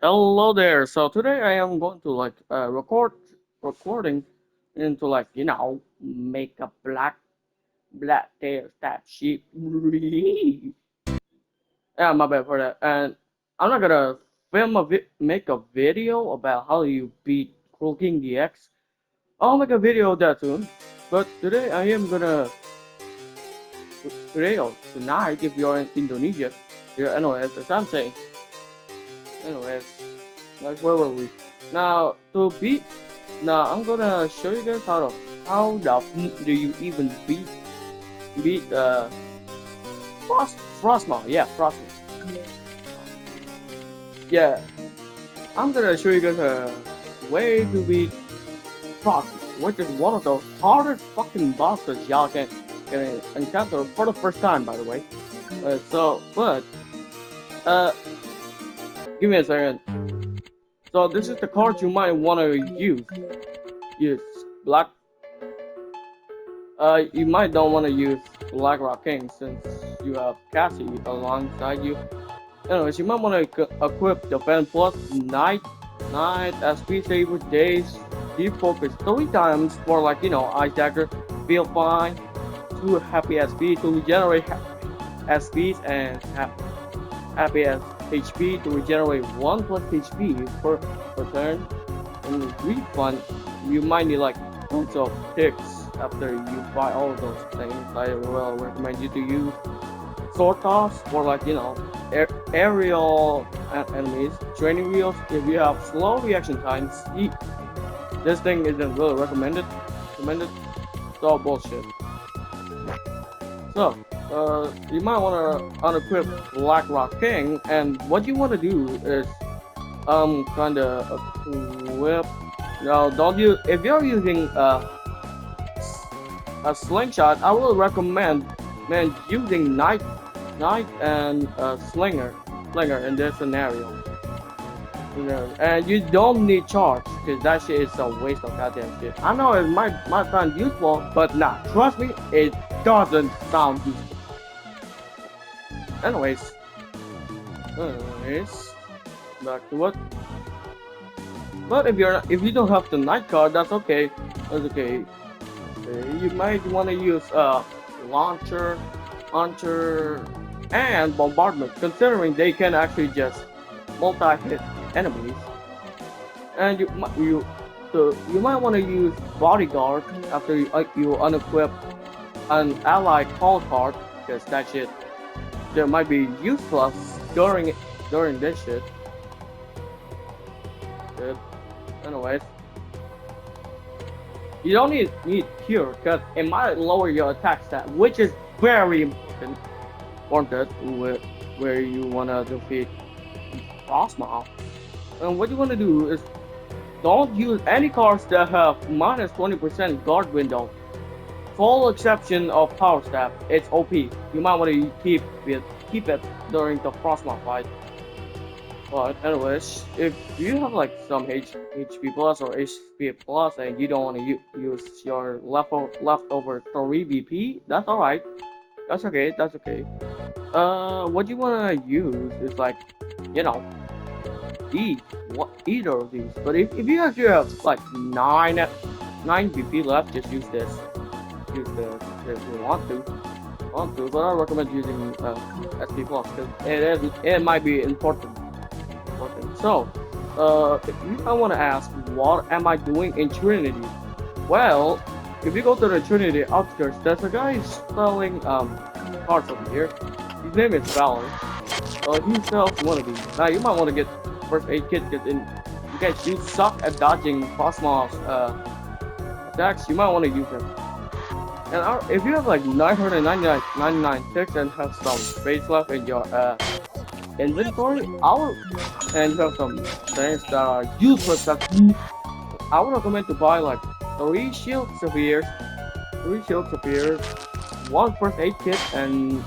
Hello there. So today I am going to recording into make a black tail stab sheep. Yeah, my bad for that. And I'm not gonna make a video about how you beat Cruel King DX. I'll make a video of that soon. But today I am gonna today or tonight if you're in Indonesia. Yeah, anyways, as I'm saying. Anyways, like where were we? Now to beat Now I'm gonna show you guys how the do you even beat frostmaw. Yeah, frostmaw. Yeah, I'm gonna show you guys a way to beat frostmaw, which is one of the hardest fucking bosses y'all can encounter for the first time, by the way. But uh, give me a second. So this is the card you might want to use. Use black. You might don't want to use Black Rock King since you have Cassie alongside you. Anyways, you might want to equip Defense Plus, Night, SP Saber, Days, Deep Focus 3 times for Ice Dagger, Feel Fine, 2 Happy SP to regenerate SPs and Happy HP to regenerate 1 plus HP per turn. And refund, you might need like tons of ticks after you buy all of those things. I will recommend you to use sword toss for aerial enemies, training wheels if you have slow reaction times. This thing isn't really recommended. It's all bullshit. So you might want to unequip Black Rock King, and what you want to do is kind of equip. No, don't use if you're using a slingshot. I will recommend using Knight and slinger in this scenario. And you don't need charge because that shit is a waste of goddamn shit. I know it might sound useful, but nah, trust me, it doesn't sound useful. Anyways, back to what. But if you don't have the night card, that's okay. That's okay. You might want to use launcher, and bombardment, considering they can actually just multi-hit enemies. And you might want to use bodyguard after you unequip an allied call card, because that shit there might be useless during this shit. Good. Anyways, you don't need cure because it might lower your attack stat, which is very important. Where you wanna defeat frostmaw. And what you wanna do is don't use any cards that have minus 20% guard window. Full exception of power staff. It's OP. You might want to keep it during the frostmaw fight. But anyways, if you have like some HP plus or HP plus and you don't want to use your leftover 3 BP, that's alright. That's okay. What you wanna use is either of these. But if you actually have like 9 BP left, just use this. Use this if you want to. But I recommend using SP plus because it might be important. So, if you might want to ask, what am I doing in Trinity? Well, if you go to the Trinity outskirts, there's a guy selling cards over here. His name is Valor. He sells one of these. Now you might want to get first aid kit because in case you suck at dodging frostmaw's attacks, you might want to use them. And if you have like 999 ticks and have some space left in your inventory, and you have some things that are useless, I would recommend to buy like 3 shield spheres, 1 first aid kit, and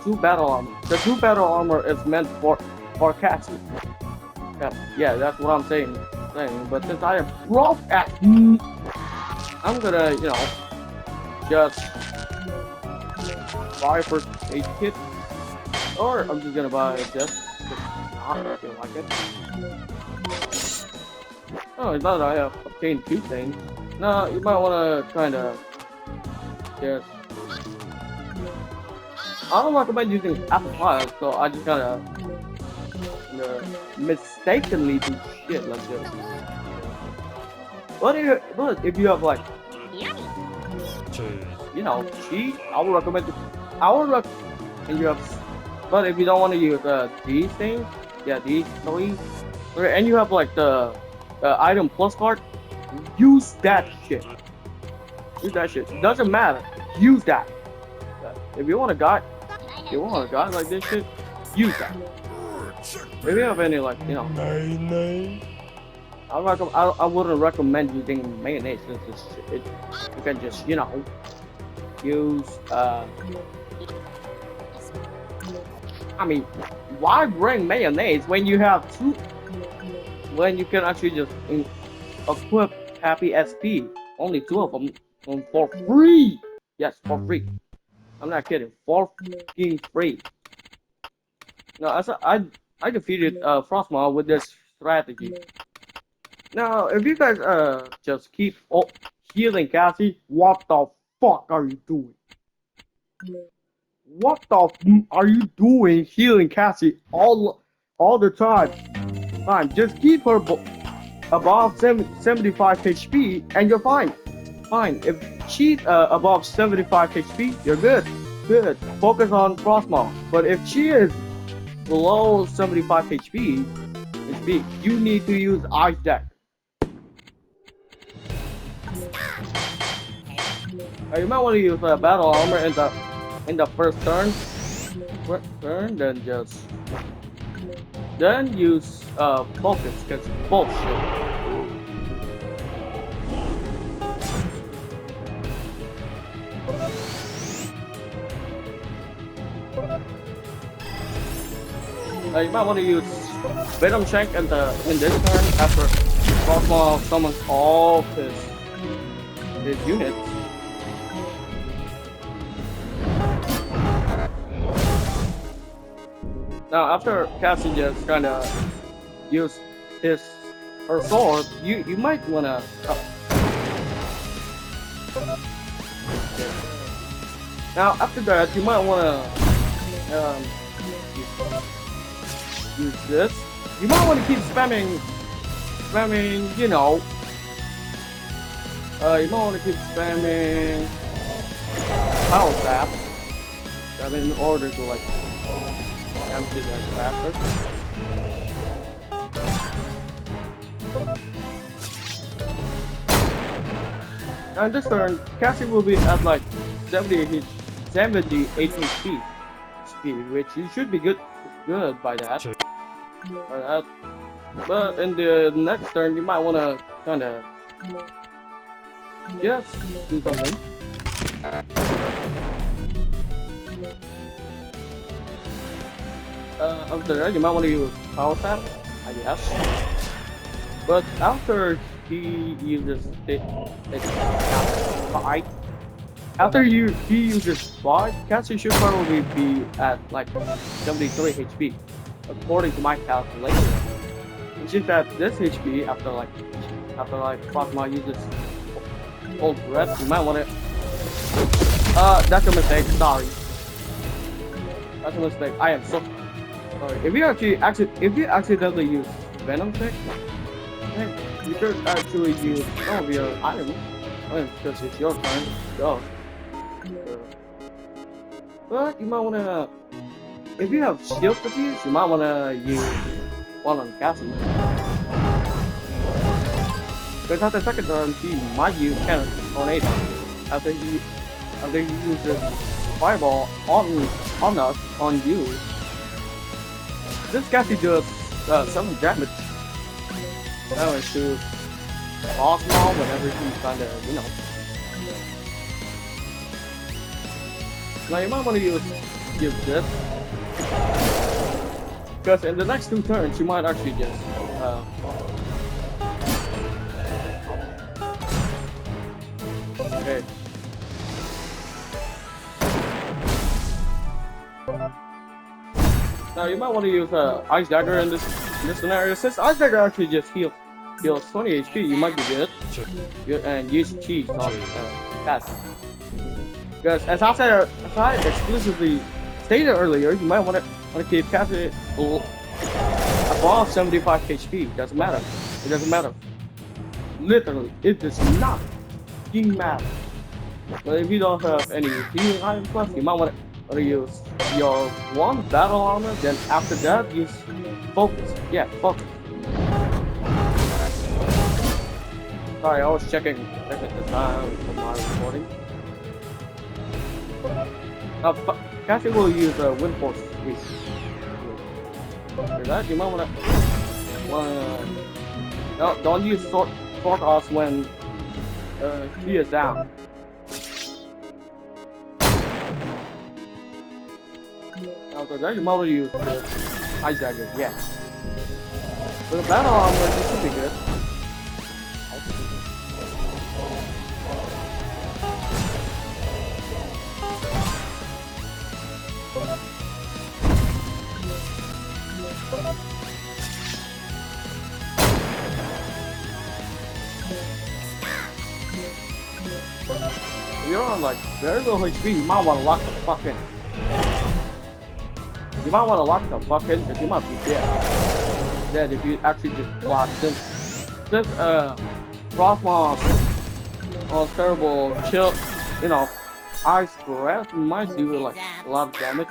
2 battle armor. The 2 battle armor is meant for Cassie. Yeah, that's what I'm saying. But since I am broke at, I'm gonna just buy first aid kit. Or I'm just gonna buy this. not feel like it. Oh, it's not that I have obtained 2 things. No, you might wanna kinda just. I don't recommend using apple pie, so I just kinda mistakenly do shit like this. But if you have like, you know, cheese, I would recommend. And you have, but if you don't want to use these things, yeah, these 3, and you have like the item plus card, use that shit. Use that shit. It doesn't matter. Use that. If you want a guide, like this shit, use that. If you have any like, you know, I wouldn't recommend using mayonnaise since you can just, you know, use I mean, why bring mayonnaise when you have 2? When you can actually just equip Happy SP, only 2 of them for free. Yes, for free. I'm not kidding, for fucking free. No, I defeated frostmaw with this strategy. Now, if you guys just keep healing Cassie, what the fuck are you doing? What the are you doing healing Cassie all the time? Fine, just keep her above 75 HP and you're fine. Fine, if she's above 75 HP, you're good. Good. Focus on frostmaw. But if she is below 75 HP, you need to use ice deck. You might want to use battle armor in the first turn. Then use focus, because bullshit. You might want to use Venom Shank in this turn after frostmaw summons all his units. Now after Cassie just kinda use her sword, you might wanna now after that you might wanna use this. You might wanna keep spamming, you know. You might wanna keep spamming power tap. I mean, in order to like empty that faster. Now in this turn, Cassie will be at like 78 HP speed, which you should be good by that. But in the next turn, you might wanna kinda just do something. After that, you might want to use power tap, I guess. But after he uses after he uses fight, Cassie should probably be at like 73 HP, according to my calculation. It's just that this HP after like frostmaw uses old breath, you might want to. That's a mistake. Sorry. That's a mistake. I am so sorry. If you accidentally use Venom Stick, you should actually use some of your items. Because it's your turn. Go. But you might wanna, if you have shield fatigue, you might wanna use one on Cassie. Because after second turn, she might use cannon tornado. After he uses fireball on you. This Cassie does some damage. Damage to frostmaw whenever he's kinda, you know. Now you might want to use this. Because in the next 2 turns you might actually just okay. Now you might want to use Ice Dagger in this scenario. Since Ice Dagger actually just heals 20 HP, you might be good. And use cheese on pass. Because as I explicitly stated earlier, you might want to keep Cassie above 75 HP. Doesn't matter. It doesn't matter. Literally, it does not matter. But if you don't have any healing items left, you might want to use your one battle armor. Then after that, use focus. Yeah, focus. Sorry, I was checking the time of my recording. Cassie will use Wind Force. For that, you might want to. Don't use sword us when she is down. After that, you might want to use Ice Dagger. Yeah. With the battle armor, this should be good. If you're on like very low HP, you might want to lock the fuck in. You might want to lock the fuck in because you might be dead if you actually just block this frostmaw terrible chill, ice breath might do like a lot of damage.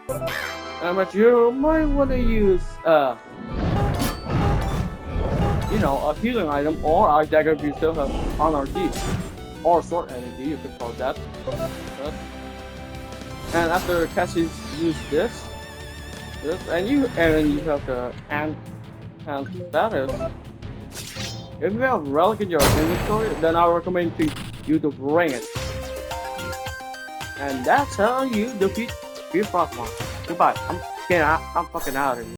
But you might want to use a healing item or Ice Dagger if you still have honor D or sword energy, you can call that. And after Cassie's use this, and you have the hand status. If you have relic in your inventory, then I recommend you to bring it. And that's how you defeat frostmaw. Goodbye. I'm fucking out of here.